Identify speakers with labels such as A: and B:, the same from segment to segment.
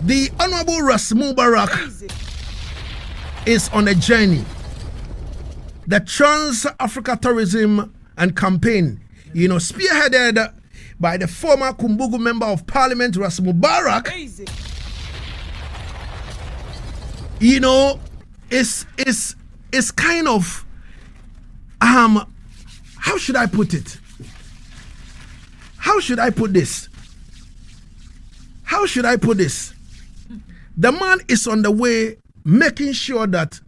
A: The Honorable Ras Mubarak is on a journey. The Trans-Africa Tourism and Campaign, spearheaded by the former Kumbugu Member of Parliament, Ras Mubarak, is kind of, how should I put it? How should I put this? The man is on the way making sure that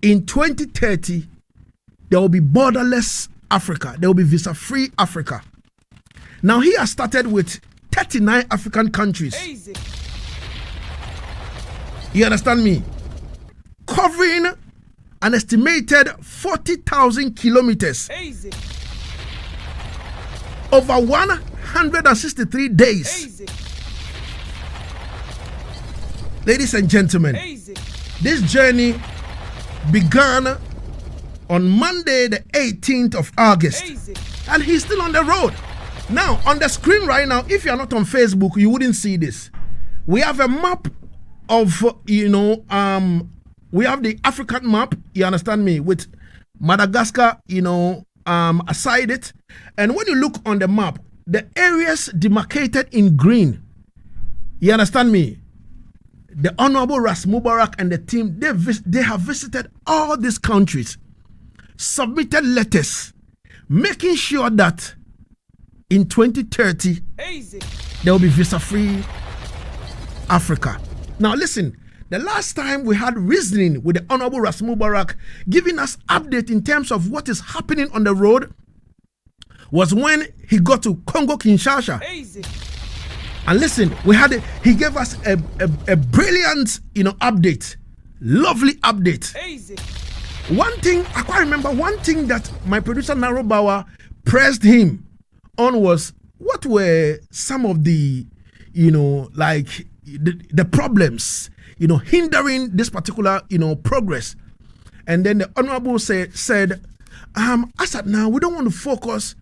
A: in 2030, there will be borderless Africa. There will be visa-free Africa. Now, he has started with 39 African countries.
B: Easy.
A: You understand me? Covering an estimated 40,000 kilometers.
B: Easy.
A: Over 163 days.
B: Easy.
A: Ladies and gentlemen,
B: Easy.
A: this journey began on Monday, the 18th of August.
B: Easy.
A: And he's still on the road. Now, on the screen right now, if you're not on Facebook, you wouldn't see this. We have a map of, we have the African map, you understand me, with Madagascar, aside it. And when you look on the map, the areas demarcated in green, you understand me? The Honorable Ras Mubarak and the team, they have visited all these countries, submitted letters, making sure that in 2030,
B: Easy.
A: there will be visa-free Africa. Now listen, the last time we had reasoning with the Honorable Ras Mubarak giving us update in terms of what is happening on the road was when he got to Congo Kinshasa.
B: Easy.
A: And listen, he gave us a brilliant, update, lovely update.
B: Easy.
A: One thing, I can't remember, one thing that my producer Naro Bauer pressed him on was what were some of the, the problems, hindering this particular, progress. And then the Honorable said, as at now, we don't want to focus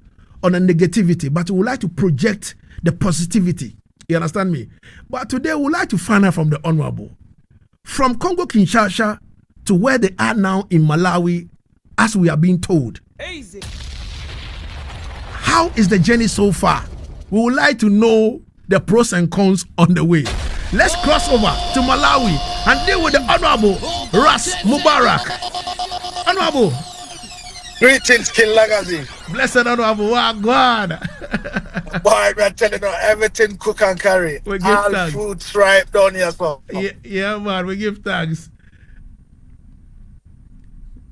A: on the negativity, but we would like to project the positivity. You understand me? But today, we would like to find out from the Honorable, from Congo Kinshasa to where they are now in Malawi, as we are being told.
B: Easy.
A: How is the journey so far? We would like to know the pros and cons on the way. Let's cross over to Malawi and deal with the Honorable Ras Mubarak. Honorable.
C: Greetings, King Lagazee.
A: Blessed Honorable. Wow, God.
C: Boy, I'm telling you, everything cook and carry.
A: We give
C: all
A: thanks.
C: food stripe down here. So.
A: Yeah, man, we give thanks.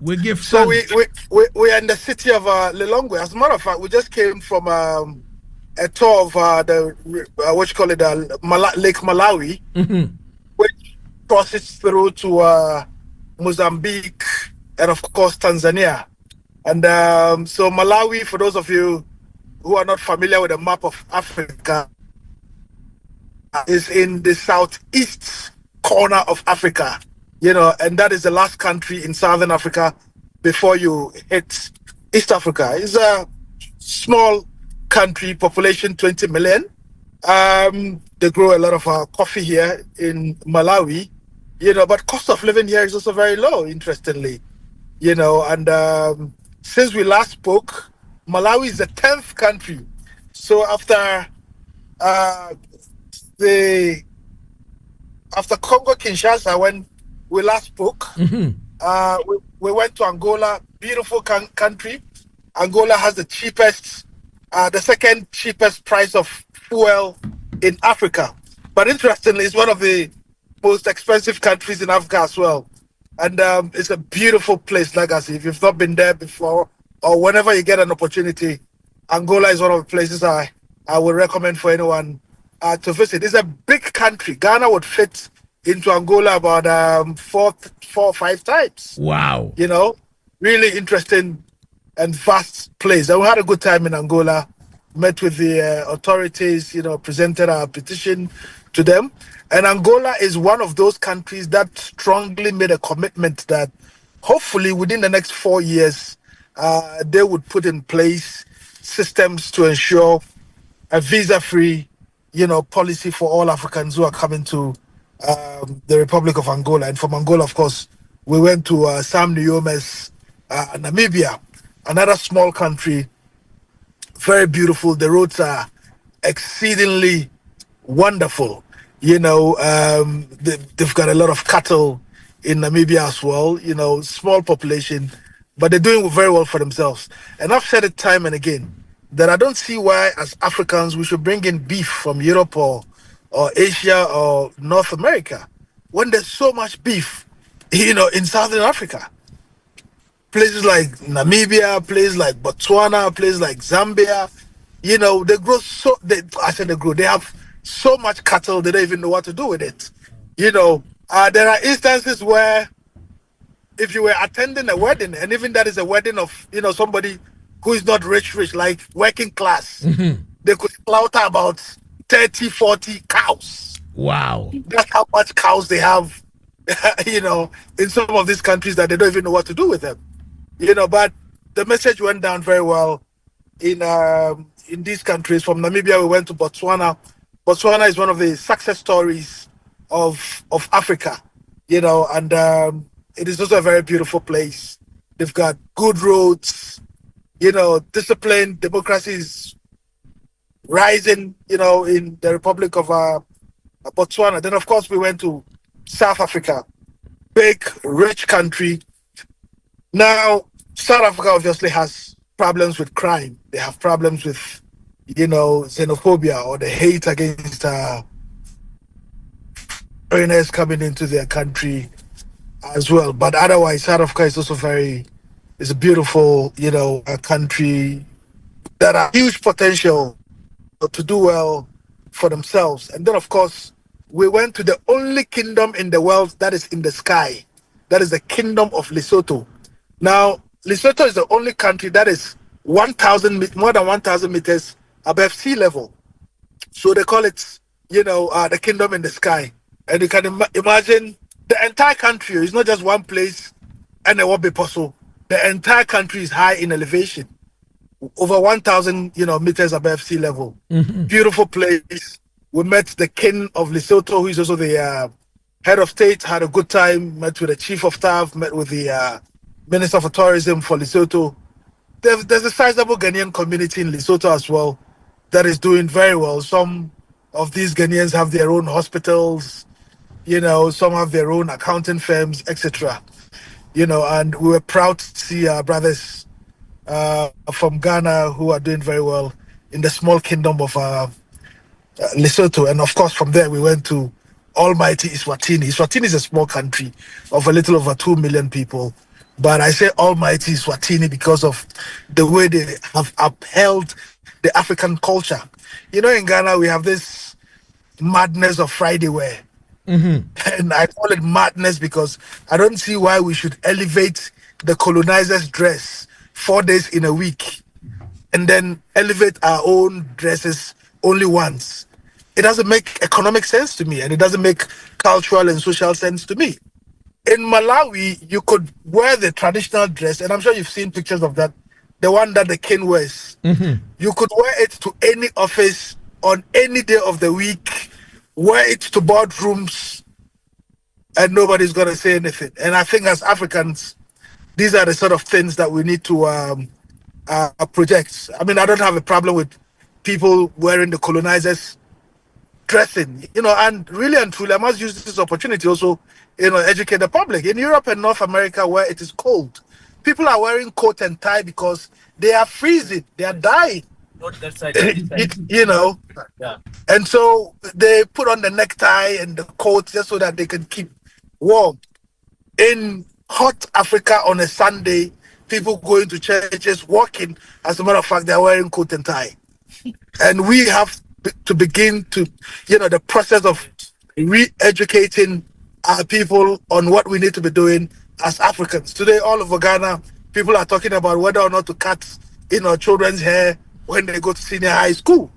A: We give thanks.
C: So we're in the city of Lilongwe. As a matter of fact, we just came from a tour of Lake Malawi, which crosses through to Mozambique and of course Tanzania. And so Malawi, for those of you who are not familiar with the map of Africa, is in the southeast corner of Africa, and that is the last country in Southern Africa before you hit East Africa. It's a small country, population 20 million. They grow a lot of coffee here in Malawi, but cost of living here is also very low, interestingly, and since we last spoke, Malawi is the 10th country. So after Congo Kinshasa, when we last spoke, we went to Angola, beautiful country. Angola has the second cheapest price of fuel in Africa. But interestingly, it's one of the most expensive countries in Africa as well. And it's a beautiful place, Lagazee. If you've not been there before, or whenever you get an opportunity, Angola is one of the places I would recommend for anyone to visit. It's a big country. Ghana would fit into Angola about 4 or 5 times.
A: Wow.
C: Really interesting and vast place. And we had a good time in Angola, met with the authorities, presented our petition to them. And Angola is one of those countries that strongly made a commitment that hopefully within the next 4 years, they would put in place systems to ensure a visa-free policy for all Africans who are coming to the Republic of Angola. And from Angola, of course, we went to Sam Nuyome's Namibia, another small country, very beautiful. The roads are exceedingly wonderful. They've got a lot of cattle in Namibia as well, small population, but they're doing very well for themselves. And I've said it time and again that I don't see why, as Africans, we should bring in beef from Europe or Asia or North America when there's so much beef, in Southern Africa. Places like Namibia, places like Botswana, places like Zambia, they grow they have so much cattle they don't even know what to do with it. There are instances where if you were attending a wedding, and even that is a wedding of somebody who is not rich, like working class, they could slaughter about 30, 40 cows.
A: Wow.
C: That's how much cows they have, in some of these countries that they don't even know what to do with them. But the message went down very well in these countries. From Namibia, we went to Botswana. Botswana is one of the success stories of Africa, and it is also a very beautiful place. They've got good roads, discipline, democracy is rising, in the Republic of Botswana. Then, of course, we went to South Africa, big, rich country. Now, South Africa obviously has problems with crime. They have problems with, xenophobia or the hate against foreigners coming into their country as well. But otherwise, South Africa is also it's a beautiful, a country that has huge potential to do well for themselves. And then, of course, we went to the only kingdom in the world that is in the sky. That is the Kingdom of Lesotho. Now, Lesotho is the only country that is more than 1,000 meters above sea level. So they call it, the kingdom in the sky. And you can imagine the entire country is not just one place and it won't be possible. The entire country is high in elevation, over 1,000, meters above sea level.
A: Mm-hmm.
C: Beautiful place. We met the king of Lesotho, who is also the head of state, had a good time, met with the chief of staff, met with the Minister for Tourism for Lesotho. There's a sizable Ghanaian community in Lesotho as well that is doing very well. Some of these Ghanaians have their own hospitals, some have their own accounting firms, etc. And we were proud to see our brothers from Ghana who are doing very well in the small kingdom of Lesotho. And of course, from there, we went to almighty Eswatini. Eswatini is a small country of a little over 2 million people. But I say almighty Eswatini because of the way they have upheld the African culture. In Ghana, we have this madness of Friday wear.
A: Mm-hmm.
C: And I call it madness because I don't see why we should elevate the colonizer's dress 4 days in a week and then elevate our own dresses only once. It doesn't make economic sense to me, and it doesn't make cultural and social sense to me. In Malawi, you could wear the traditional dress, and I'm sure you've seen pictures of that, the one that the king wears.
A: Mm-hmm.
C: You could wear it to any office on any day of the week, wear it to boardrooms, and nobody's going to say anything. And I think as Africans, these are the sort of things that we need to project. I mean, I don't have a problem with people wearing the colonizers' dressing, and really and truly, I must use this opportunity also, educate the public. In Europe and North America, where it is cold, people are wearing coat and tie because they are freezing, they are dying.
B: Not that side.
C: Yeah. And so they put on the necktie and the coat just so that they can keep warm. In hot Africa on a Sunday, people going to churches, walking, as a matter of fact, they're wearing coat and tie. And we have to begin to, the process of re-educating our people on what we need to be doing as Africans. Today, all over Ghana, people are talking about whether or not to cut, children's hair when they go to senior high school.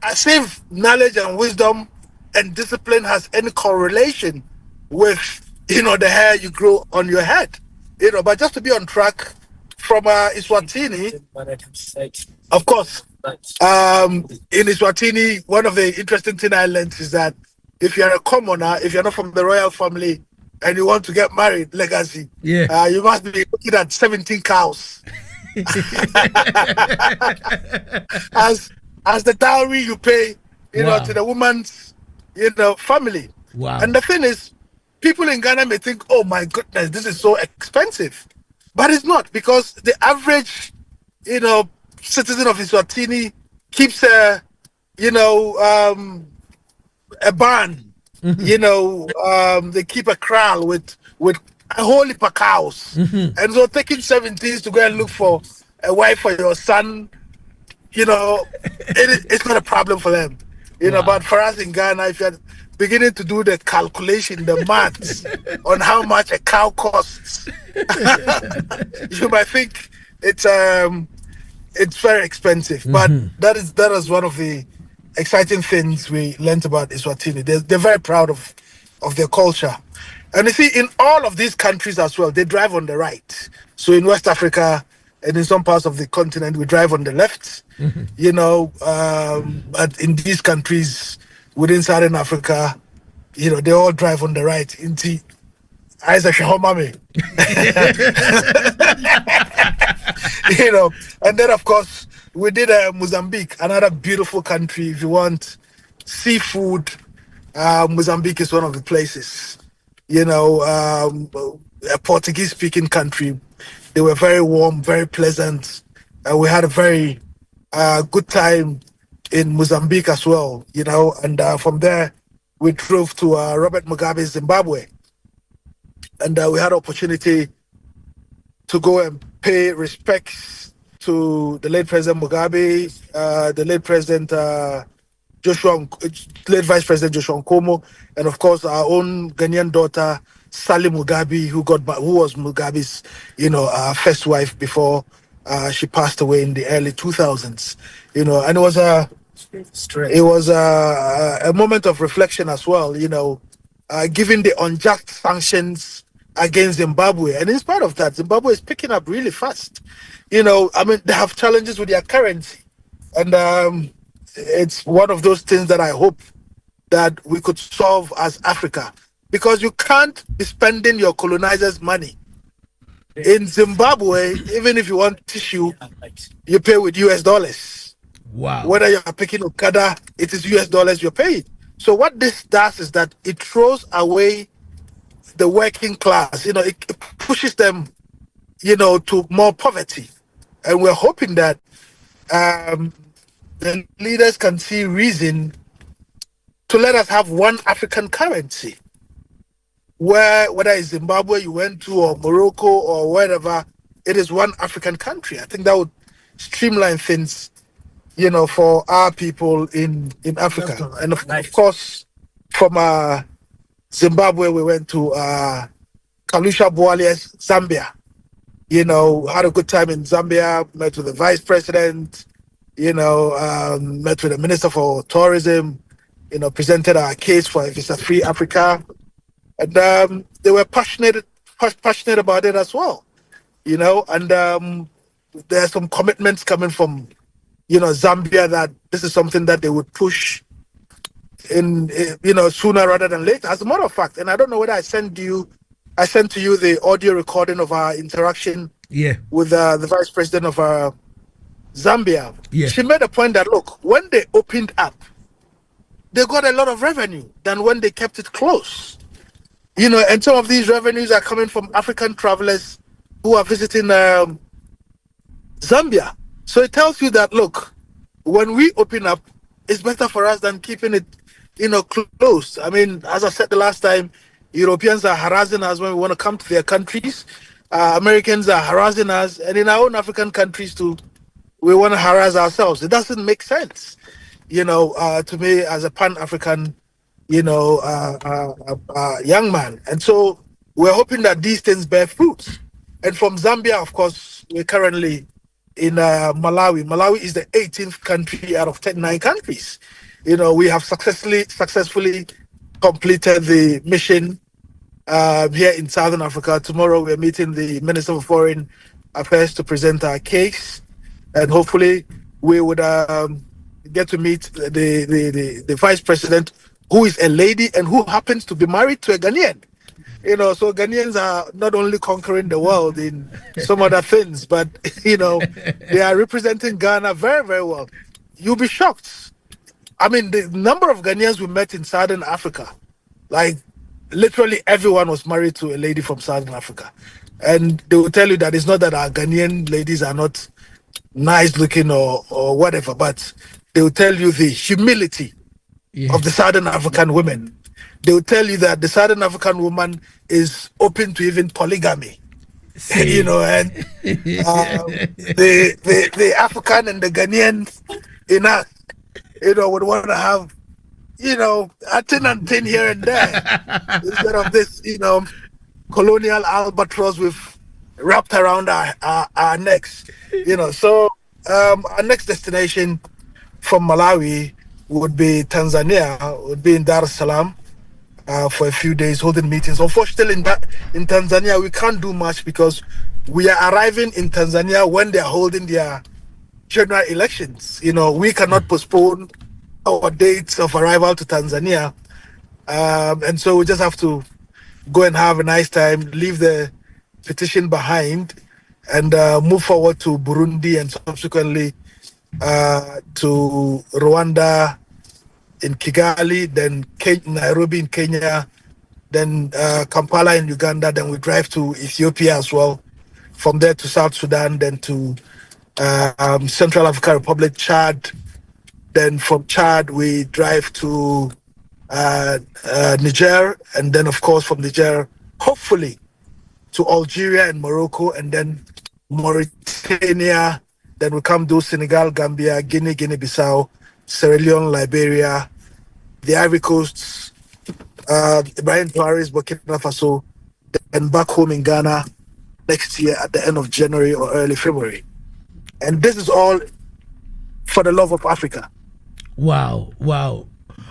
C: As if knowledge and wisdom and discipline has any correlation with, the hair you grow on your head. But just to be on track from Eswatini, of course, In Eswatini, one of the interesting things I learned is that if you're a commoner, if you're not from the royal family and you want to get married, Lagazee, you must be looking at 17 cows as the dowry you pay, to the woman's, family.
A: Wow.
C: And the thing is, people in Ghana may think, oh my goodness, this is so expensive. But it's not, because the average, citizen of Eswatini keeps a barn. They keep a kraal with a whole heap of cows. And so taking 17s to go and look for a wife for your son, it's not a problem for them. But for us in Ghana, if you're beginning to do the calculation, the maths on how much a cow costs, you might think it's very expensive. But that is one of the exciting things we learned about Eswatini. They're very proud of their culture. And you see, in all of these countries as well, they drive on the right. So in West Africa and in some parts of the continent, we drive on the left. But in these countries within Southern Africa, they all drive on the right. Into Isaac Shahomami. And then of course we did Mozambique, another beautiful country. If you want seafood, Mozambique is one of the places. A Portuguese-speaking country. They were very warm, very pleasant. We had a very good time in Mozambique as well. And from there we drove to Robert Mugabe's Zimbabwe, and we had opportunity to go and pay respects to the late President Mugabe, the late President late Vice President Joshua Nkomo, and of course our own Ghanaian daughter Sally Mugabe, who was Mugabe's, first wife before she passed away in the early 2000s. And it was a moment of reflection as well. Given the unjust sanctions against Zimbabwe, and in spite of that, Zimbabwe is picking up really fast. They have challenges with their currency, and it's one of those things that I hope that we could solve as Africa, because you can't be spending your colonizers' money. In Zimbabwe, even if you want tissue, you pay with US dollars.
A: Wow.
C: Whether you're picking Okada, it is US dollars you're paying. So what this does is that it throws away the working class. It pushes them, to more poverty. And we're hoping that the leaders can see reason to let us have one African currency, where whether it's Zimbabwe you went to, or Morocco, or wherever, it is one African country. I think that would streamline things, for our people in Africa. And of course, from Zimbabwe, we went to Kalusha Bwalia's Zambia. Had a good time in Zambia, met with the vice president, met with the minister for tourism, presented our case for visa-free Africa. And they were passionate about it as well, and there are some commitments coming from, Zambia, that this is something that they would push in, sooner rather than later. As a matter of fact, and I don't know whether I sent to you the audio recording of our interaction with the vice president of Zambia.
A: Yeah.
C: She made a point that, look, when they opened up, they got a lot of revenue than when they kept it closed. And some of these revenues are coming from African travelers who are visiting Zambia. So it tells you that, look, when we open up, it's better for us than keeping it, closed. As I said the last time, Europeans are harassing us when we want to come to their countries. Americans are harassing us, and in our own African countries too, we want to harass ourselves. It doesn't make sense, to me as a Pan-African, young man. And so we're hoping that these things bear fruits. And from Zambia, of course, we're currently in Malawi. Malawi is the 18th country out of 9 countries. We have successfully completed the mission here in Southern Africa. Tomorrow we're meeting the Minister of Foreign Affairs to present our case, and hopefully we would get to meet the vice president, who is a lady and who happens to be married to a Ghanaian. So Ghanaians are not only conquering the world in some other things, but they are representing Ghana very, very well. You'll be shocked. I mean, the number of Ghanaians we met in Southern Africa, like literally everyone was married to a lady from Southern Africa. And they will tell you that it's not that our Ghanaian ladies are not nice looking or whatever, but they will tell you the humility of the Southern African women. They will tell you that the Southern African woman is open to even polygamy. And the African and the Ghanaian would want to have a tin and tin here and there instead of this colonial albatross with wrapped around our necks. So our next destination from Malawi would be Tanzania, would be in Dar es Salaam for a few days holding meetings. Unfortunately, in Tanzania, we can't do much because we are arriving in Tanzania when they are holding their general elections. We cannot postpone our dates of arrival to Tanzania. And so we just have to go and have a nice time, leave the petition behind, and move forward to Burundi and subsequently to Rwanda in Kigali, then Nairobi in Kenya, then Kampala in Uganda, then we drive to Ethiopia as well. From there to South Sudan, then to Central African Republic, Chad. Then from Chad, we drive to Niger, and then of course from Niger, hopefully to Algeria and Morocco, and then Mauritania. Then we come to Senegal, Gambia, Guinea, Guinea-Bissau, Sierra Leone, Liberia, the Ivory Coast, Ibrahim Traore's Burkina Faso, and back home in Ghana next year at the end of January or early February. And this is all for the love of Africa.
A: Wow.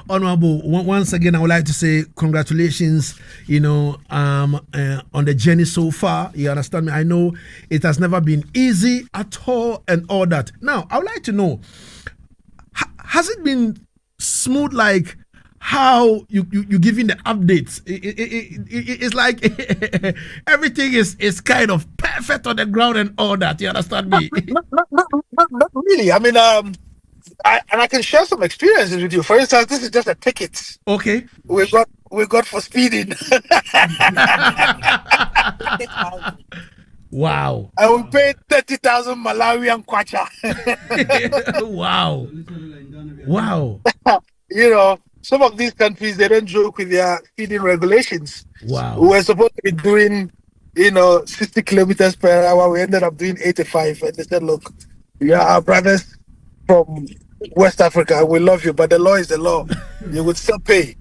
A: Honorable, once again, I would like to say congratulations, on the journey so far. You understand me? I know it has never been easy at all and all that. Now, I would like to know, has it been smooth, like how you giving the updates? It's like everything is kind of perfect on the ground and all that. You understand me?
C: Not really. I mean, I can share some experiences with you. For instance, this is just a ticket.
A: Okay.
C: We got for speeding.
A: Wow.
C: And we paid 30,000 Malawian kwacha.
A: Wow.
C: Some of these countries, they don't joke with their speeding regulations.
A: Wow.
C: We were supposed to be doing, 60 kilometers per hour. We ended up doing 85. And they said, look, you are our brothers from West Africa. We love you, but the law is the law. You would still pay.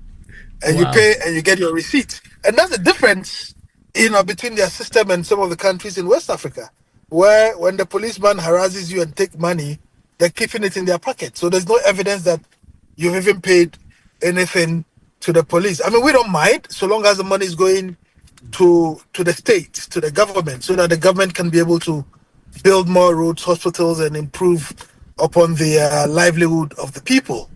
C: And you pay and you get your receipt. And that's the difference, between their system and some of the countries in West Africa, where when the policeman harasses you and take money, they're keeping it in their pocket. So there's no evidence that you've even paid anything to the police. I mean, we don't mind so long as the money is going to the state, to the government, so that the government can be able to build more roads, hospitals, and improve upon the livelihood of the people.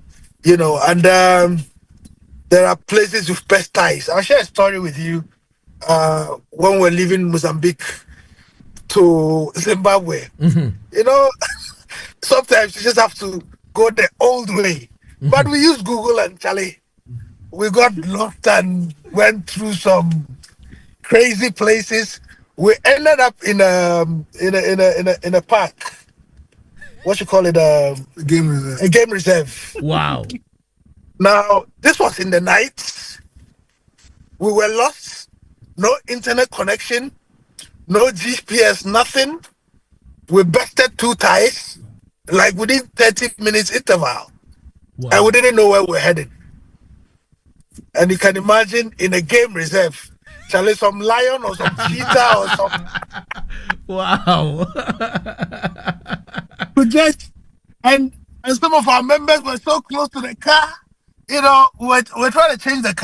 C: And there are places with best ties. I'll share a story with you. When we're leaving Mozambique to Zimbabwe, sometimes you just have to go the old way. But we used Google, and Charlie, we got lost and went through some crazy places. We ended up in a park. What you call it? A
B: game reserve.
C: A game reserve.
A: Wow.
C: Now, this was in the night. We were lost. No internet connection. No GPS, nothing. We busted 2 ties, like within 30 minutes interval.
A: Wow.
C: And we didn't know where we're headed. And you can imagine in a game reserve, Charlie, some lion or some cheetah or some.
A: Wow.
C: And some of our members were so close to the car, we're trying to change the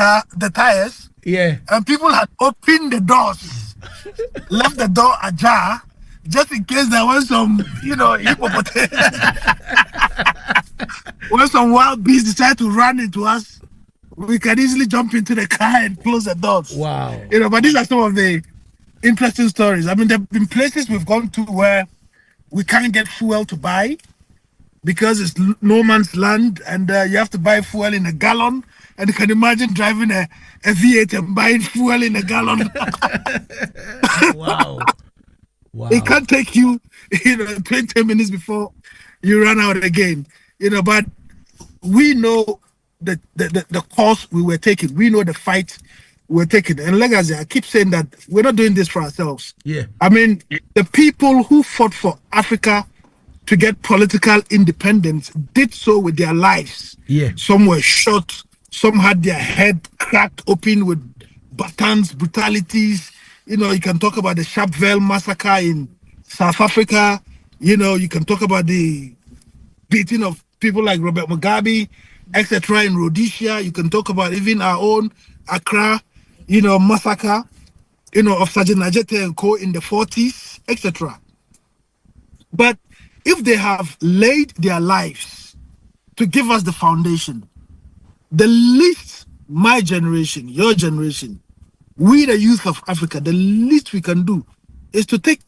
C: tires.
A: Yeah.
C: And people had opened the doors, left the door ajar, just in case there was some, hippopotamus, when some wild beast decide to run into us, we can easily jump into the car and close the doors.
A: Wow.
C: But these are some of the interesting stories. I mean, there have been places we've gone to where we can't get fuel to buy because it's no man's land, and you have to buy fuel in a gallon. And you can imagine driving a V8 and buying fuel in a gallon.
A: Wow. Wow.
C: It can't take you, 20 minutes before you run out again. But we know the course we were taking. We know the fight we were taking. And Lagazee, I keep saying that we're not doing this for ourselves.
A: Yeah.
C: I mean, the people who fought for Africa to get political independence did so with their lives.
A: Yeah.
C: Some were shot. Some had their head cracked open with batons, brutalities. You can talk about the Sharpeville massacre in South Africa. You can talk about the beating of people like Robert Mugabe, etc. in Rhodesia. You can talk about even our own Accra, massacre, of Sergeant Najete and co in the 40s, etc. But if they have laid their lives to give us the foundation, the least my generation, your generation, we the youth of Africa, the least we can do is to take,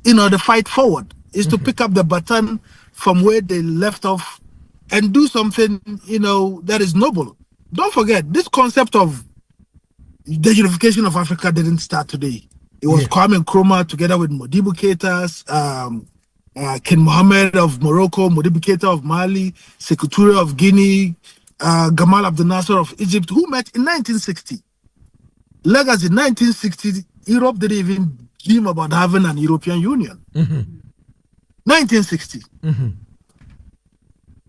C: the fight forward, is to pick up the baton from where they left off and do something, that is noble. Don't forget, this concept of the unification of Africa didn't start today. It was Kwame Nkrumah together with Modibo Keita's, King Mohammed of Morocco, Modibo Keita of Mali, Sekou Touré of Guinea, Gamal Abdel Nasser of Egypt, who met in 1960. Lagazee, 1960, Europe didn't even dream about having an European Union. 1960.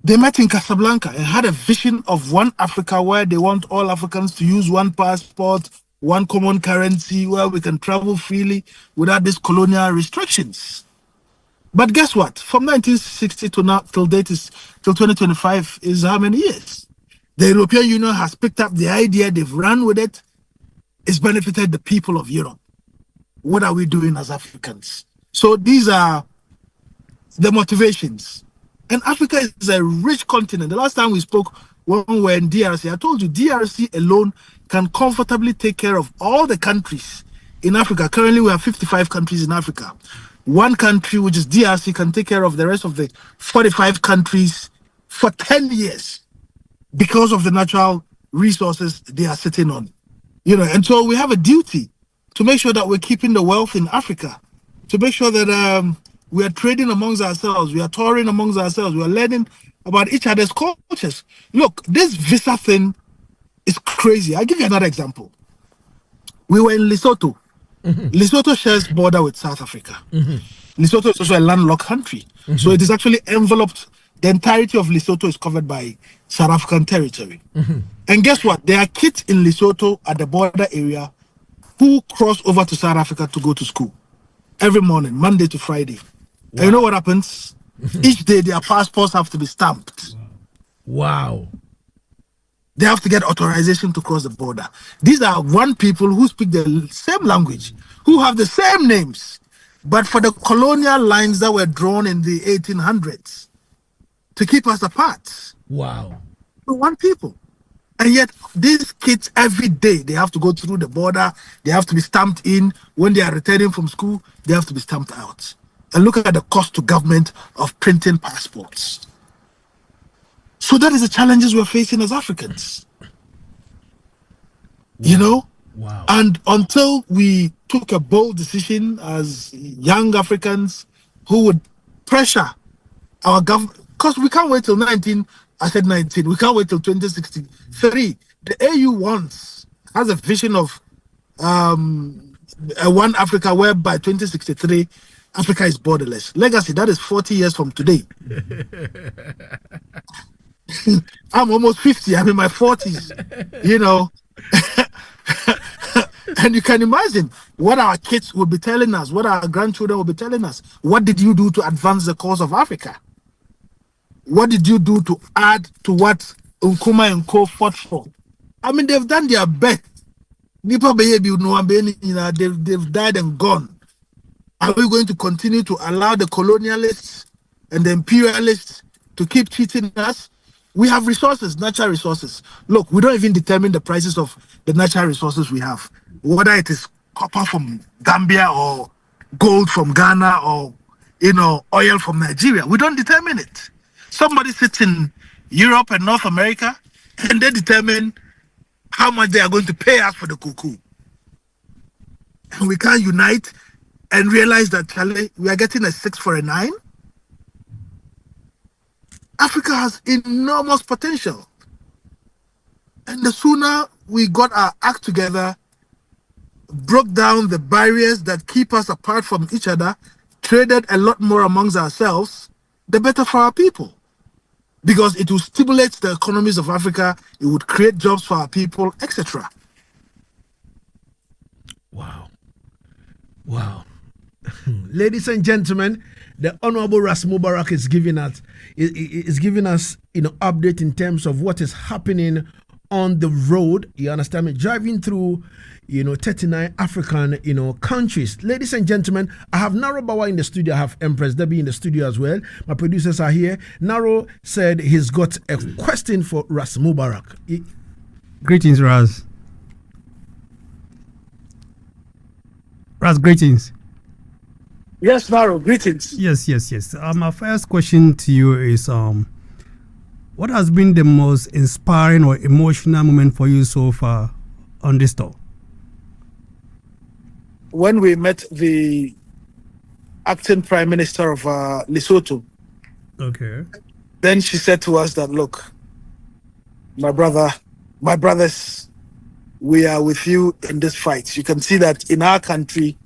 C: They met in Casablanca and had a vision of one Africa where they want all Africans to use one passport, one common currency, where we can travel freely without these colonial restrictions. But guess what? From 1960 to now, till 2025 is how many years? The European Union has picked up the idea, they've run with it. It's benefited the people of Europe. What are we doing as Africans? So these are the motivations. And Africa is a rich continent. The last time we spoke, when we were in DRC, I told you DRC alone can comfortably take care of all the countries in Africa. Currently, we have 55 countries in Africa. One country, which is DRC, can take care of the rest of the 45 countries for 10 years because of the natural resources they are sitting on. And so we have a duty to make sure that we're keeping the wealth in Africa, to make sure that we are trading amongst ourselves, we are touring amongst ourselves, we are learning about each other's cultures. Look, this visa thing is crazy. I'll give you another example. We were in Lesotho. Lesotho shares border with South Africa. Lesotho is also a landlocked country. So it is actually enveloped, the entirety of Lesotho is covered by South African territory. And guess what? There are kids in Lesotho at the border area who cross over to South Africa to go to school every morning, Monday to Friday. Wow. And you know what happens? Each day their passports have to be stamped.
A: Wow.
C: They have to get authorization to cross the border. These are one people who speak the same language, who have the same names, but for the colonial lines that were drawn in the 1800s to keep us apart.
A: Wow.
C: We're one people. And yet these kids, every day, they have to go through the border. They have to be stamped in. When they are returning from school, they have to be stamped out. And look at the cost to government of printing passports. So that is the challenges we're facing as Africans.
A: Wow. Wow.
C: And until we took a bold decision as young Africans who would pressure our government, because we can't wait till 19, I said 19, we can't wait till 2063. The AU has a vision of a one Africa where by 2063, Africa is borderless. Lagazee, that is 40 years from today. I'm almost 50. I'm in my 40s, And you can imagine what our kids will be telling us, what our grandchildren will be telling us. What did you do to advance the cause of Africa? What did you do to add to what Nkrumah and co fought for? I mean, they've done their best. They've died and gone. Are we going to continue to allow the colonialists and the imperialists to keep cheating us? We have resources, natural resources. Look, we don't even determine the prices of the natural resources we have, whether it is copper from Gambia or gold from Ghana or oil from Nigeria. We don't determine it. Somebody sits in Europe and North America and they determine how much they are going to pay us for the cocoa. And we can't unite and realize that, Charlie, we are getting a 6 for a 9. Africa has enormous potential. And the sooner we got our act together, broke down the barriers that keep us apart from each other, traded a lot more amongst ourselves, the better for our people. Because it will stimulate the economies of Africa, it would create jobs for our people, etc.
A: Wow. Wow. Ladies and gentlemen, the Honorable Ras Mubarak is giving us update in terms of what is happening on the road. You understand me? Driving through 39 African countries. Ladies and gentlemen, I have Naro Bawa in the studio. I have Empress Debbie in the studio as well. My producers are here. Naro said he's got a question for Ras Mubarak.
B: Greetings, Ras. Ras, greetings.
C: Yes, Naro, greetings.
B: Yes. My first question to you is what has been the most inspiring or emotional moment for you so far on this tour?
C: When we met the acting prime minister of Lesotho,
B: okay,
C: then she said to us that, look, my brothers, we are with you in this fight. You can see that in our country,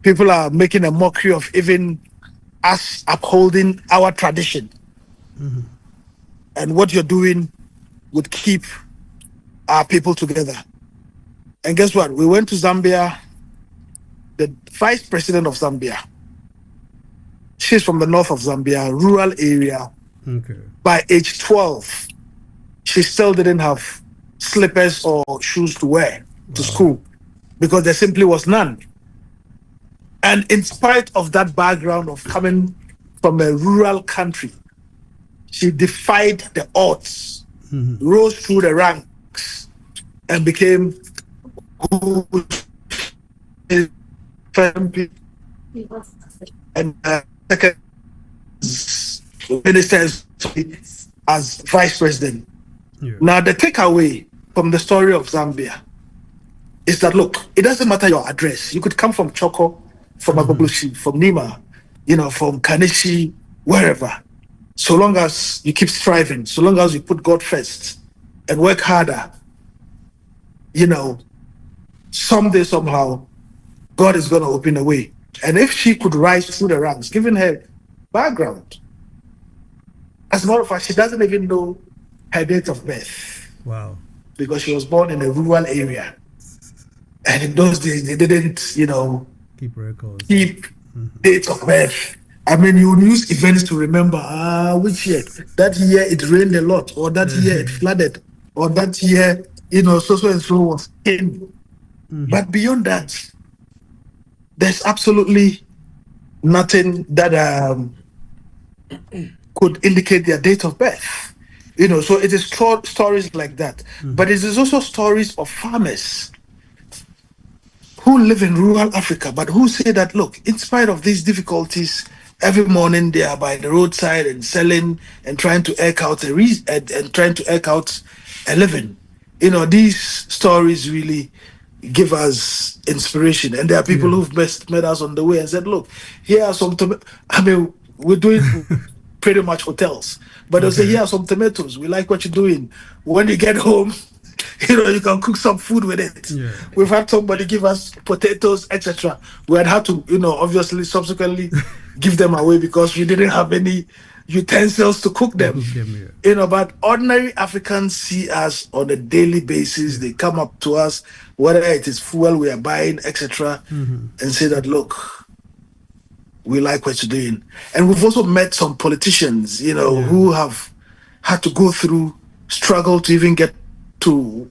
C: people are making a mockery of even us upholding our tradition.
B: Mm-hmm.
C: And what you're doing would keep our people together. And guess what? We went to Zambia. The vice president of Zambia, she's from the north of Zambia, rural area.
B: Okay.
C: By age 12, she still didn't have slippers or shoes to wear to school because there simply was none. And in spite of that background of coming from a rural country, she defied the odds, rose through the ranks, and became who and second minister as vice president.
B: Yeah.
C: Now, the takeaway from the story of Zambia is that, look, it doesn't matter your address. You could come from Choko, from Agbogbloshie, from Nima, from Kanishi, wherever. So long as you keep striving, so long as you put God first and work harder, someday, somehow, God is going to open a way. And if she could rise through the ranks, given her background, as a matter of fact, she doesn't even know her date of birth.
B: Wow.
C: Because she was born in a rural area. And in those days, they didn't,
B: keep records.
C: Keep dates of birth. I mean, you would use events to remember, which year? That year it rained a lot, or that year it flooded, or that year, so and so was in. But beyond that, there's absolutely nothing that could indicate their date of birth. So it is stories like that. But it is also stories of farmers who live in rural Africa, but who say that, look, in spite of these difficulties, every morning they are by the roadside and selling and trying to eke out a living. These stories really give us inspiration. And there are people who've met us on the way and said, look, here are some we're doing pretty much hotels, but they'll say, here are some tomatoes. We like what you're doing. When you get home, you can cook some food with it.
B: Yeah.
C: We've had somebody give us potatoes, etc. We had to, obviously subsequently give them away because we didn't have any utensils to cook them. But ordinary Africans see us on a daily basis. They come up to us, whether it is fuel we are buying, etc., and say that, look, we like what you're doing. And we've also met some politicians, who have had to go through struggle to even get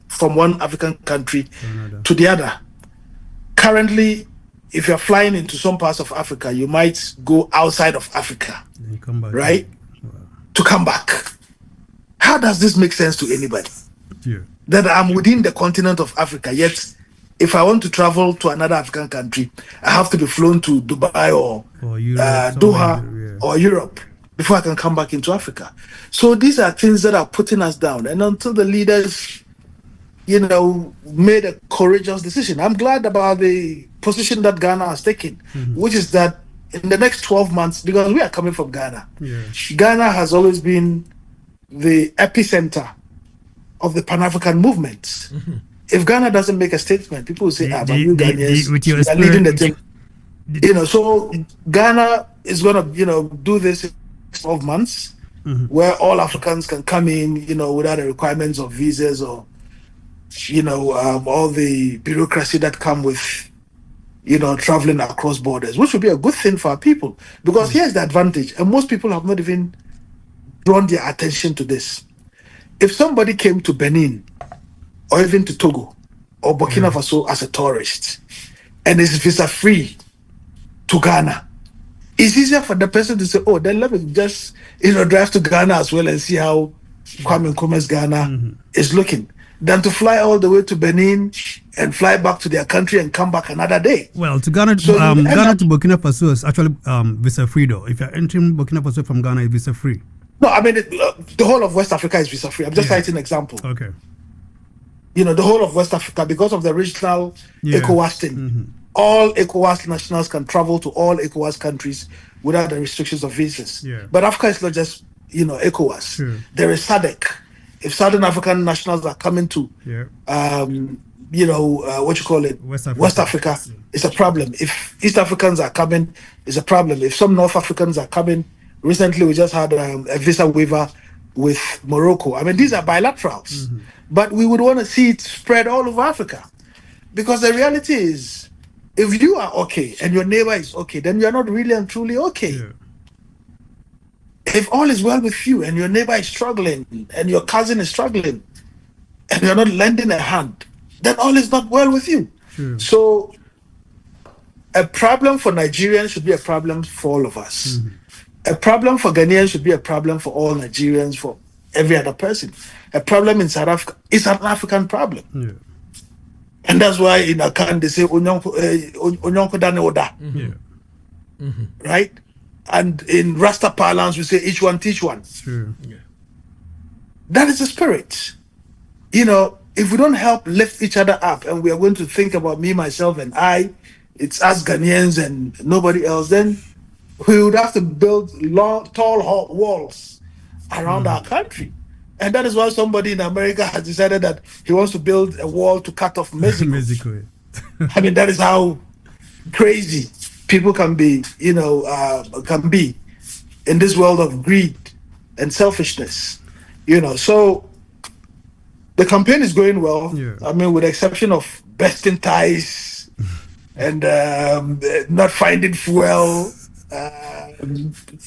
C: from one African country to the other. Currently, if you're flying into some parts of Africa, you might go outside of Africa,
B: And come back.
C: right? To come back. How does this make sense to anybody?
B: Yeah.
C: That I'm within the continent of Africa, yet if I want to travel to another African country, I have to be flown to Dubai or
B: Europe,
C: Doha or Europe before I can come back into Africa. So these are things that are putting us down. And until the leaders, made a courageous decision, I'm glad about the position that Ghana has taken, which is that in the next 12 months, because we are coming from Ghana, Ghana has always been the epicenter of the Pan-African movement. If Ghana doesn't make a statement, people will say, but you Ghanaians are leading the thing. So Ghana is going to, do this in 12 months, where all Africans can come in, without the requirements of visas or, all the bureaucracy that come with, traveling across borders, which would be a good thing for our people. Because here's the advantage, and most people have not even drawn their attention to this. If somebody came to Benin or even to Togo or Burkina Faso as a tourist and is visa free to Ghana, it's easier for the person to say, oh, then let me just drive to Ghana as well and see how Kwame Nkrumah's Ghana is looking, than to fly all the way to Benin and fly back to their country and come back another day.
B: Well, to Ghana, Ghana to Burkina Faso is actually visa free though. If you're entering Burkina Faso from Ghana, it's visa free.
C: No, I mean, the whole of West Africa is visa free. I'm just citing an example.
B: Okay.
C: The whole of West Africa, because of the regional ECOWAS thing, all ECOWAS nationals can travel to all ECOWAS countries without the restrictions of visas.
B: Yeah.
C: But Africa is not just, ECOWAS.
B: Sure.
C: There is SADC. If Southern African nationals are coming to, West Africa, it's a problem. If East Africans are coming, it's a problem. If some North Africans are coming, recently we just had a visa waiver with Morocco. I mean, these are bilaterals. But we would want to see it spread all over Africa. Because the reality is, if you are okay and your neighbor is okay, then you are not really and truly okay.
B: Yeah.
C: If all is well with you and your neighbor is struggling and your cousin is struggling and you're not lending a hand, then all is not well with you.
B: True.
C: So a problem for Nigerians should be a problem for all of us. A problem for Ghanaians should be a problem for all Nigerians, for every other person. A problem in South Africa is an African problem.
B: Yeah.
C: And that's why in Akan they say Onyonko Dane Oda. Right? And in Rasta parlance we say each one teach one.
B: True. Yeah.
C: That is the spirit. If we don't help lift each other up and we are going to think about me, myself, and I, it's us Ghanaians and nobody else, then we would have to build tall walls around our country. And that is why somebody in America has decided that he wants to build a wall to cut off Mexico. I mean, that is how crazy people can be, can be in this world of greed and selfishness. So the campaign is going well.
B: Yeah.
C: I mean, with the exception of bursting ties and not finding fuel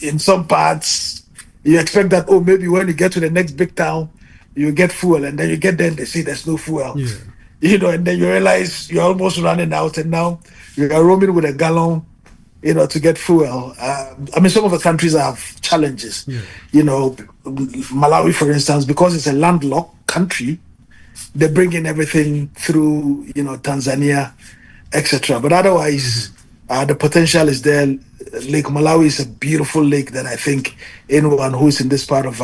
C: in some parts. You expect that, maybe when you get to the next big town, you get fuel, and then you get there and they say there's no fuel.
B: Yeah.
C: And then you realize you're almost running out, and now you are roaming with a gallon, to get fuel. I mean, some of the countries have challenges.
B: Yeah.
C: Malawi, for instance, because it's a landlocked country, they bring in everything through, Tanzania, etc. But otherwise, the potential is there. Lake Malawi is a beautiful lake that I think anyone who is in this part of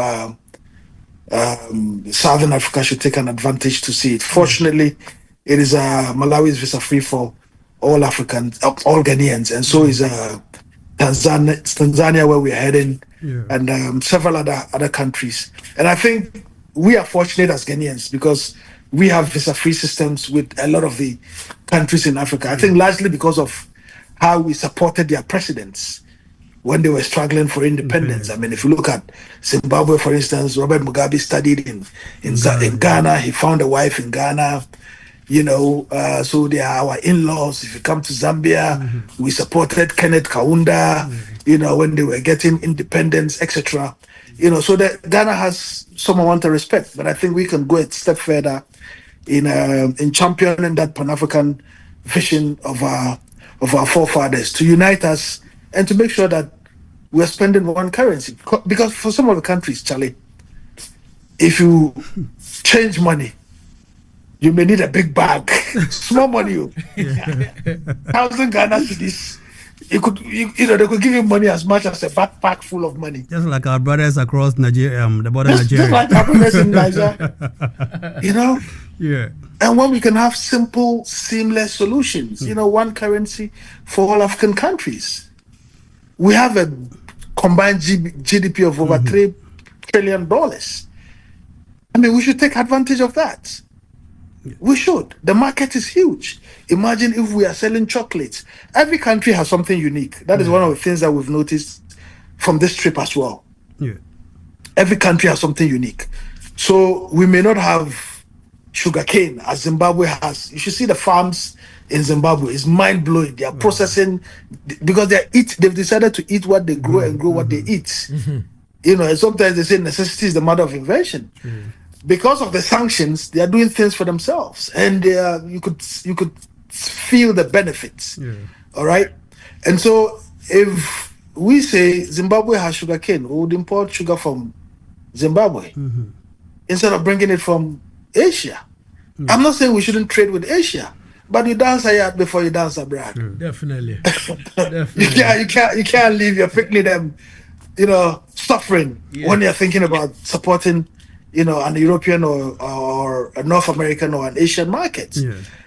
C: Southern Africa should take an advantage to see it. Fortunately, it is Malawi is visa free for all Africans, all Ghanaians, and so is Tanzania, where we're heading, and several other countries. And I think we are fortunate as Ghanaians because we have visa free systems with a lot of the countries in Africa. I think largely because of how we supported their presidents when they were struggling for independence. I mean, if you look at Zimbabwe, for instance, Robert Mugabe studied in Ghana. He found a wife in Ghana. So they are our in-laws. If you come to Zambia, we supported Kenneth Kaunda, when they were getting independence, etc. So that Ghana has some amount of respect, but I think we can go a step further in championing that Pan-African vision of of our forefathers to unite us and to make sure that we're spending one currency. Because for some of the countries, Charlie, if you change money, you may need a big bag. Small money, 1,000 Ghana cedis. They could give you money as much as a backpack full of money.
B: Just like our brothers across Nigeria, the border
C: Just
B: Nigeria.
C: like our brothers in Nigeria,
B: Yeah.
C: And when we can have simple, seamless solutions, one currency for all African countries. We have a combined GDP of over $3 trillion. I mean, we should take advantage of that. We should. The market is huge. Imagine if we are selling chocolates. Every country has something unique. That is one of the things that we've noticed from this trip as well.
B: Yeah.
C: Every country has something unique. So we may not have sugarcane as Zimbabwe has. You should see the farms in Zimbabwe. It's mind-blowing. They are processing because they've decided to eat what they grow and grow what they eat. And sometimes they say necessity is the mother of invention. Because of the sanctions, they are doing things for themselves, and you could feel the benefits. All right, and so if we say Zimbabwe has sugarcane, we would import sugar from Zimbabwe instead of bringing it from Asia. I'm not saying we shouldn't trade with Asia, but you dance a Yaad before you dance abroad.
A: Definitely.
C: You can't leave your picnic them, suffering when you're thinking about supporting an European or a North American or an Asian market.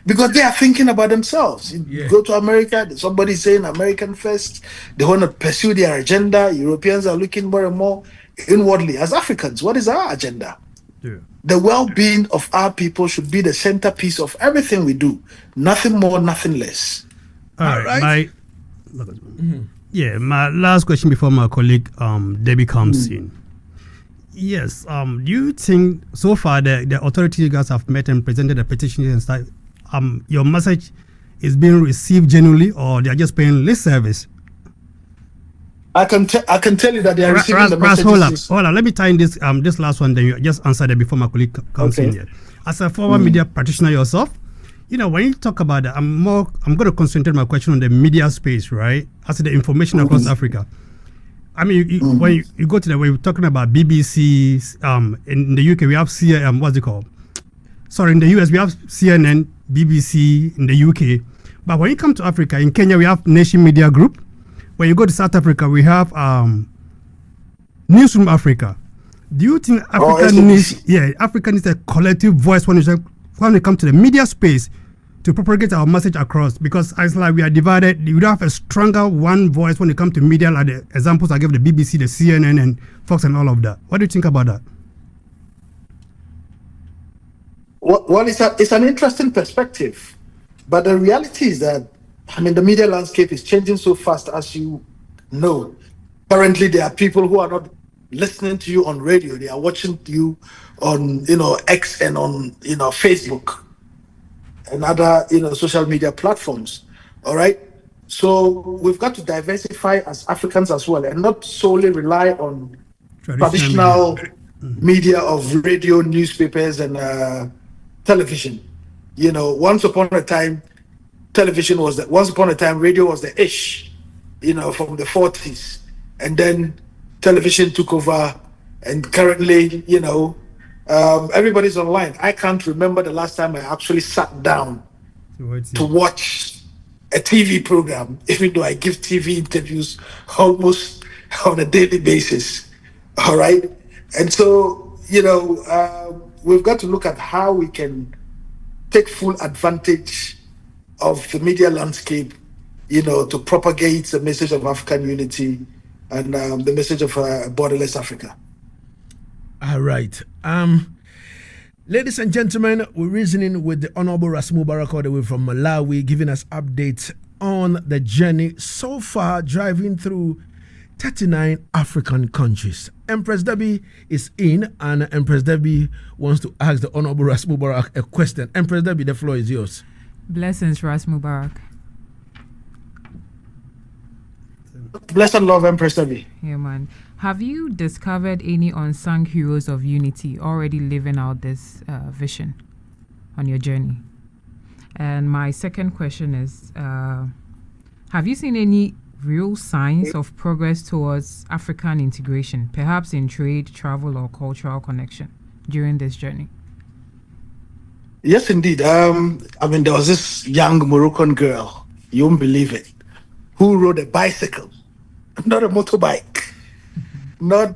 C: Because they are thinking about themselves. You go to America, somebody's saying American first. They want to pursue their agenda. Europeans are looking more and more inwardly. As Africans, what is our agenda? The well-being of our people should be the centerpiece of everything we do. Nothing more, nothing less.
B: All right. My last question before my colleague Debbie comes in. Yes. Do you think so far the authority you guys have met and presented a petition and stuff, your message is being received genuinely, or they are just paying lip service?
C: I can tell you that they are receiving the messages.
B: Hold on. Let me tie in this last one. Then you just answer that before my colleague comes in here. As a former media practitioner yourself, when you talk about that, I'm going to concentrate my question on the media space, right? As the information across Africa. I mean, when you go to the way we're talking about BBC, in the UK we have what's it called? Sorry, in the US we have CNN, BBC in the UK. But when you come to Africa, in Kenya we have Nation Media Group. When you go to South Africa, we have Newsroom Africa. Do you think Africa needs a collective voice when it comes to the media space to propagate our message across? Because it's like we are divided. We don't have a stronger one voice when it comes to media, like the examples I gave, the BBC, the CNN, and Fox, and all of that. What do you think about that?
C: Well, it's an interesting perspective, but the reality is that the media landscape is changing so fast, as you know. Currently, there are people who are not listening to you on radio; they are watching you on X and on Facebook and other social media platforms. All right, so we've got to diversify as Africans as well, and not solely rely on traditional media of radio, newspapers, and television. Once upon a time, radio was the ish, from the 40s, and then television took over, and currently, everybody's online. I can't remember the last time I actually sat down to watch a TV program, even though I give TV interviews almost on a daily basis. All right. And so, we've got to look at how we can take full advantage of the media landscape, to propagate the message of African unity and the message of borderless Africa.
A: All right. Ladies and gentlemen, we're reasoning with the Honorable Ras Mubarak all the way from Malawi, giving us updates on the journey so far, driving through 39 African countries. Empress Debbie is in, and Empress Debbie wants to ask the Honorable Ras Mubarak a question. Empress Debbie, the floor is yours.
D: Blessings, Ras Mubarak.
C: Blessed love, Empress Debbie.
D: Yeah, man. Have you discovered any unsung heroes of unity already living out this vision on your journey? And my second question is, Have you seen any real signs of progress towards African integration, perhaps in trade, travel, or cultural connection during this journey?
C: Yes, indeed. I mean, there was this young Moroccan girl, you won't believe it, who rode a bicycle, not a motorbike, not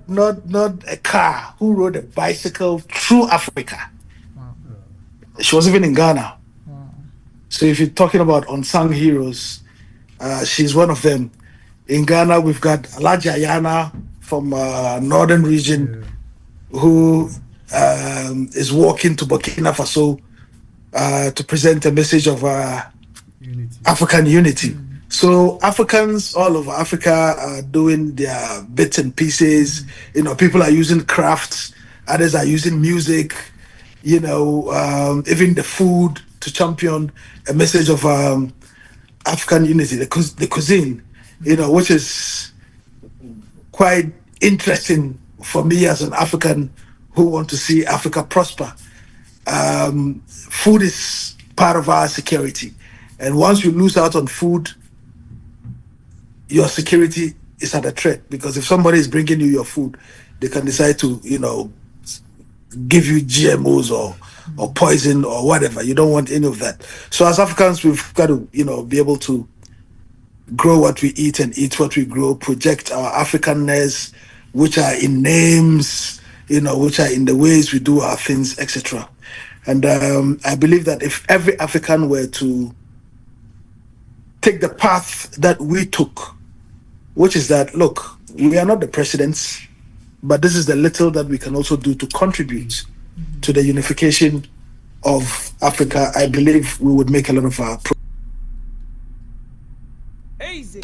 C: a car, who rode a bicycle through Africa.
D: Wow.
C: She was even in Ghana.
D: Wow.
C: So if you're talking about unsung heroes, she's one of them. In Ghana, we've got Alaja Yana from northern region who is walking to Burkina Faso to present a message of African unity. So Africans all over Africa are doing their bits and pieces. You know, people are using crafts, others are using music, you know, even the food to champion a message of African unity, the cuisine, you know, which is quite interesting for me as an African who want to see Africa prosper. Food is part of our security, and once you lose out on food, your security is at a threat, because if somebody is bringing you your food, they can decide to, you know, give you GMOs or poison or whatever. You don't want any of that. So as Africans, we've got to, you know, be able to grow what we eat and eat what we grow, project our Africanness, which are in names, you know, which are in the ways we do our things, etc. And I believe that if every African were to take the path that we took, which is that, look, we are not the presidents, but this is the little that we can also do to contribute to the unification of Africa, I believe we would make a lot of our progress.
E: Easy.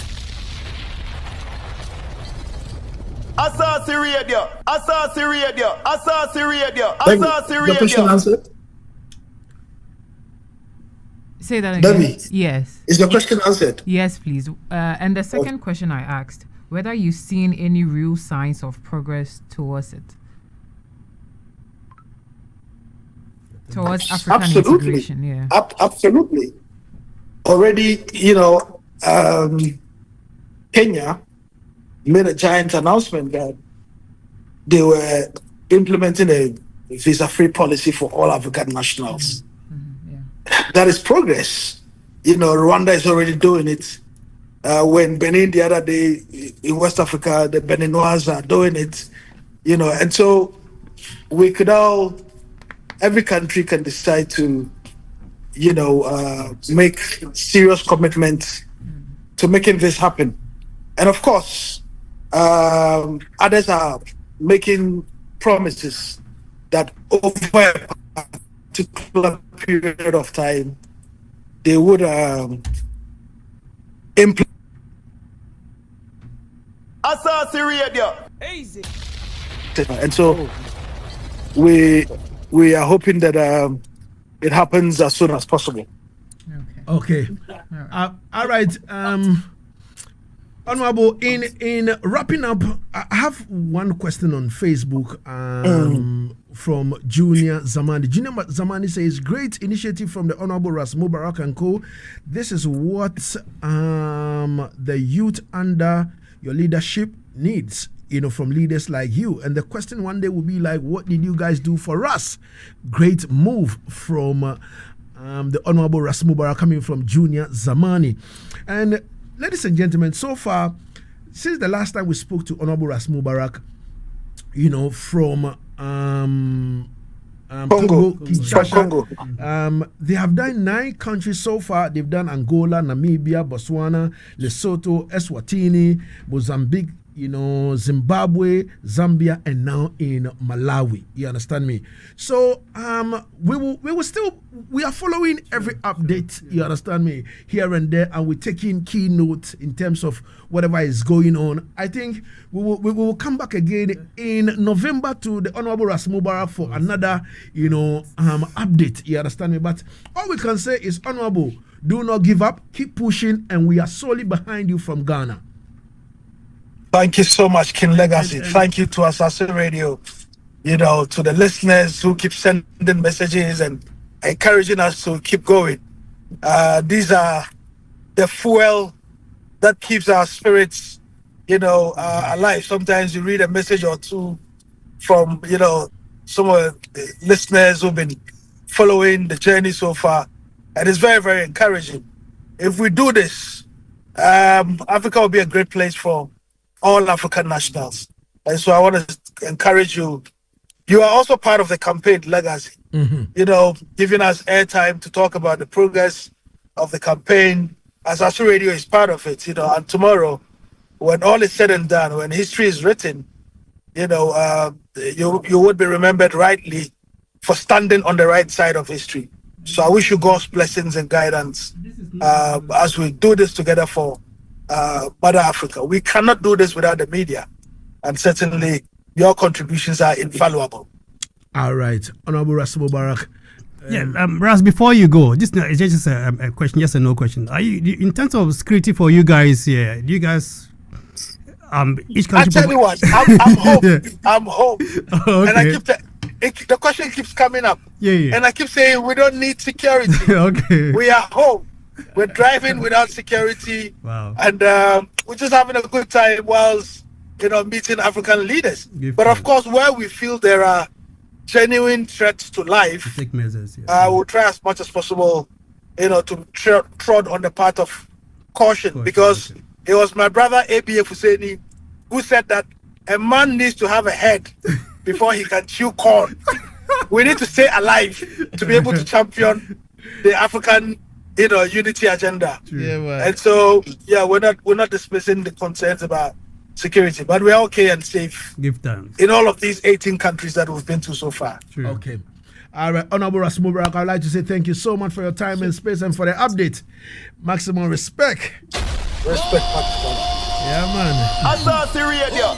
E: Asaase Radio, Asaase Radio, Asaase Radio, Asaase Radio.
C: The question answered?
D: Say that again.
C: Debbie,
D: Yes.
C: is your question answered?
D: Yes, please. And the second question I asked, whether you've seen any real signs of progress towards it. Towards African integration, yeah.
C: Absolutely. Already, you know, Kenya made a giant announcement that they were implementing a visa-free policy for all African nationals. That is progress. You know, Rwanda is already doing it. When Benin the other day in West Africa, the Beninois are doing it. You know, and so we could all, every country can decide to, you know, make serious commitments to making this happen. And of course, others are making promises that over a particular period of time, they would implement.
E: Asaase Radio. Easy.
C: And so we are hoping that it happens as soon as possible.
A: Okay. All right. Honorable, in wrapping up, I have one question on Facebook from Junior Zamani. Junior Zamani says, great initiative from the Honorable Ras Mubarak and Co. This is what the youth under your leadership needs, you know, from leaders like you. And the question one day will be like, what did you guys do for us? Great move from the Honorable Ras Mubarak, coming from Junior Zamani. And ladies and gentlemen, so far, since the last time we spoke to Honorable Ras Mubarak, you know, from Congo Kinshasa, they have done 9 countries so far. They've done Angola, Namibia, Botswana, Lesotho, Eswatini, Mozambique, you know, Zimbabwe, Zambia, and now in Malawi. You understand me? So we are following every update, you understand me, here and there, and we're taking key notes in terms of whatever is going on. I think we will come back again in November to the Honorable Ras Mubarak for another, you know, update, you understand me? But all we can say is, Honorable, do not give up, keep pushing, and we are solely behind you from Ghana.
C: Thank you so much, King Lagazee. Thank you to Asaase Radio, you know, to the listeners who keep sending messages and encouraging us to keep going. These are the fuel that keeps our spirits, alive. Sometimes you read a message or two from, some of the listeners who've been following the journey so far, and it's very, very encouraging. If we do this, Africa will be a great place for all African nationals. And so I want to encourage you. You are also part of the campaign, Lagazee. Giving us airtime to talk about the progress of the campaign. Asaase Radio is part of it, and tomorrow, when all is said and done, when history is written, you would be remembered rightly for standing on the right side of history. So I wish you God's blessings and guidance as we do this together for Mother Africa. We cannot do this without the media, and certainly your contributions are invaluable.
A: All right, Honorable Ras Mubarak.
B: Ras, before you go, this is just a question, yes or no question. Are you, in terms of security for you guys here, do you guys, each country...
C: I tell you what, I'm home. I'm home.
B: Okay.
C: And I keep the question keeps coming up.
B: Yeah.
C: And I keep saying, we don't need security.
B: Okay.
C: We are home. We're driving without security.
B: Wow.
C: And we're just having a good time whilst, meeting African leaders. But of course, where we feel there are genuine threats to life,
B: take measures. Yeah.
C: We'll try as much as possible, to trod on the path of caution. Because it was my brother ABF Husseini who said that a man needs to have a head before he can chew corn. We need to stay alive to be able to champion the African, unity agenda.
A: Yeah, man.
C: And so, we're not dismissing the concerns about security, but we're okay and safe.
B: Give thanks.
C: In all of these 18 countries that we've been to so far.
B: True.
A: Okay. All right, Honorable Ras Mubarak, I'd like to say thank you so much for your time and space and for the update. Maximum respect.
C: Respect, Pakistan.
A: Yeah, man.
E: Asaase Radio.